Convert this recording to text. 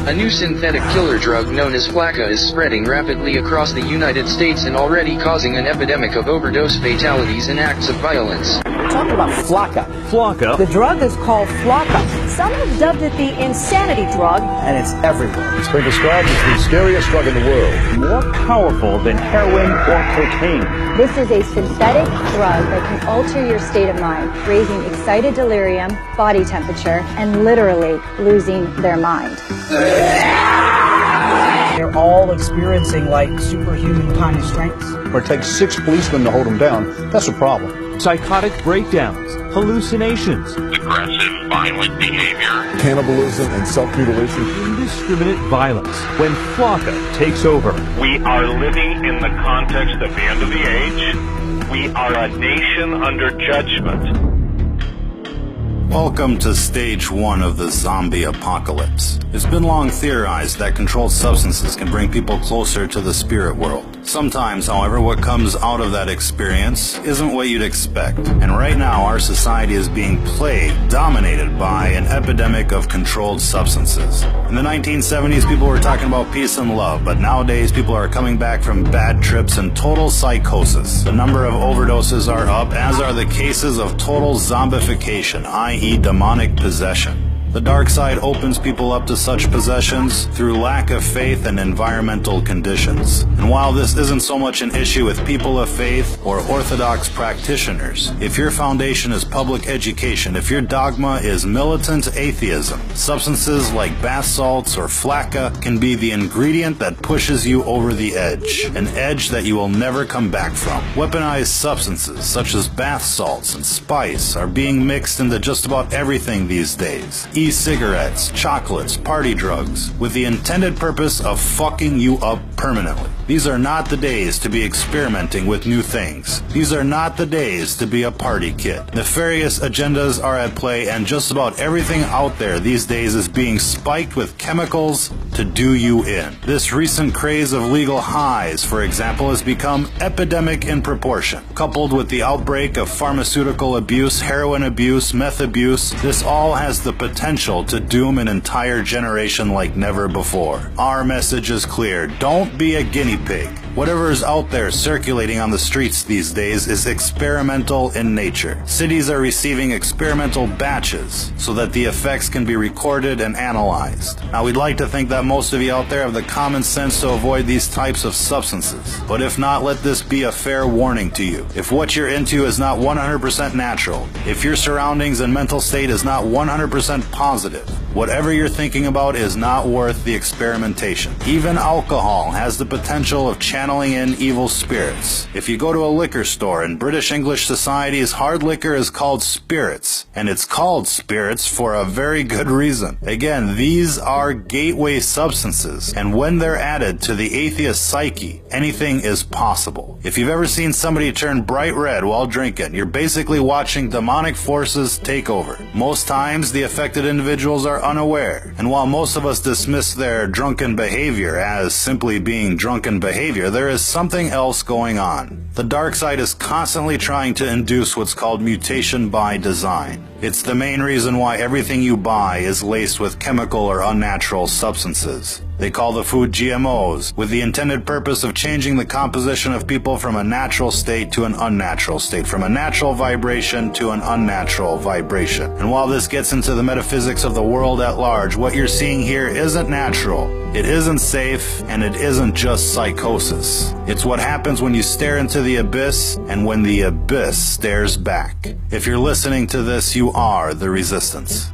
A new synthetic killer drug known as Flakka is spreading rapidly across the United States and already causing an epidemic of overdose fatalities and acts of violence. We're talking about Flakka. Flakka. The drug is called Flakka. Some have dubbed it the insanity drug. And it's everywhere. It's been described as the scariest drug in the world. More powerful than heroin or cocaine. This is a synthetic drug that can alter your state of mind, raising excited delirium, body temperature, and literally losing their mind. They're all experiencing like superhuman kind of strengths. It takes 6 policemen to hold them down. That's a problem. Psychotic breakdowns, hallucinations, aggressive, violent behavior, Cannibalism and self-mutilation. indiscriminate violence. When Flakka takes over, We are living in the context of the end of the age. We are a nation under judgment. Welcome to stage 1 of the zombie apocalypse. It's been long theorized that controlled substances can bring people closer to the spirit world. Sometimes, however, what comes out of that experience isn't what you'd expect. And right now, our society is being plagued, dominated by an epidemic of controlled substances. In the 1970s, people were talking about peace and love, but nowadays people are coming back from bad trips and total psychosis. The number of overdoses are up, as are the cases of total zombification, i.e. demonic possession. The dark side opens people up to such possessions through lack of faith and environmental conditions. And while this isn't so much an issue with people of faith or orthodox practitioners, if your foundation is public education, if your dogma is militant atheism, substances like bath salts or Flakka can be the ingredient that pushes you over the edge, an edge that you will never come back from. Weaponized substances such as bath salts and spice are being mixed into just about everything these days. E-cigarettes, chocolates, party drugs, with the intended purpose of fucking you up permanently. These are not the days to be experimenting with new things. These are not the days to be a party kid. Nefarious agendas are at play, and just about everything out there these days is being spiked with chemicals to do you in. This recent craze of legal highs, for example, has become epidemic in proportion. Coupled with the outbreak of pharmaceutical abuse, heroin abuse, meth abuse, this all has the potential to doom an entire generation like never before. Our message is clear. Don't be a guinea pig. Whatever is out there circulating on the streets these days is experimental in nature. Cities are receiving experimental batches so that the effects can be recorded and analyzed. Now, we'd like to think that most of you out there have the common sense to avoid these types of substances. But if not, let this be a fair warning to you. If what you're into is not 100% natural, if your surroundings and mental state is not 100% positive, whatever you're thinking about is not worth the experimentation. Even alcohol has the potential of channeling in evil spirits. If you go to a liquor store in British English societies, hard liquor is called spirits, and it's called spirits for a very good reason. Again, these are gateway substances, and when they're added to the atheist psyche, anything is possible. If you've ever seen somebody turn bright red while drinking, you're basically watching demonic forces take over. Most times, the affected individuals are unaware, and while most of us dismiss their drunken behavior as simply being drunken behavior, there is something else going on. The dark side is constantly trying to induce what's called mutation by design. It's the main reason why everything you buy is laced with chemical or unnatural substances. They call the food GMOs, with the intended purpose of changing the composition of people from a natural state to an unnatural state, from a natural vibration to an unnatural vibration. And while this gets into the metaphysics of the world at large, what you're seeing here isn't natural. It isn't safe, and it isn't just psychosis. It's what happens when you stare into the abyss, and when the abyss stares back. If you're listening to this, you are the resistance.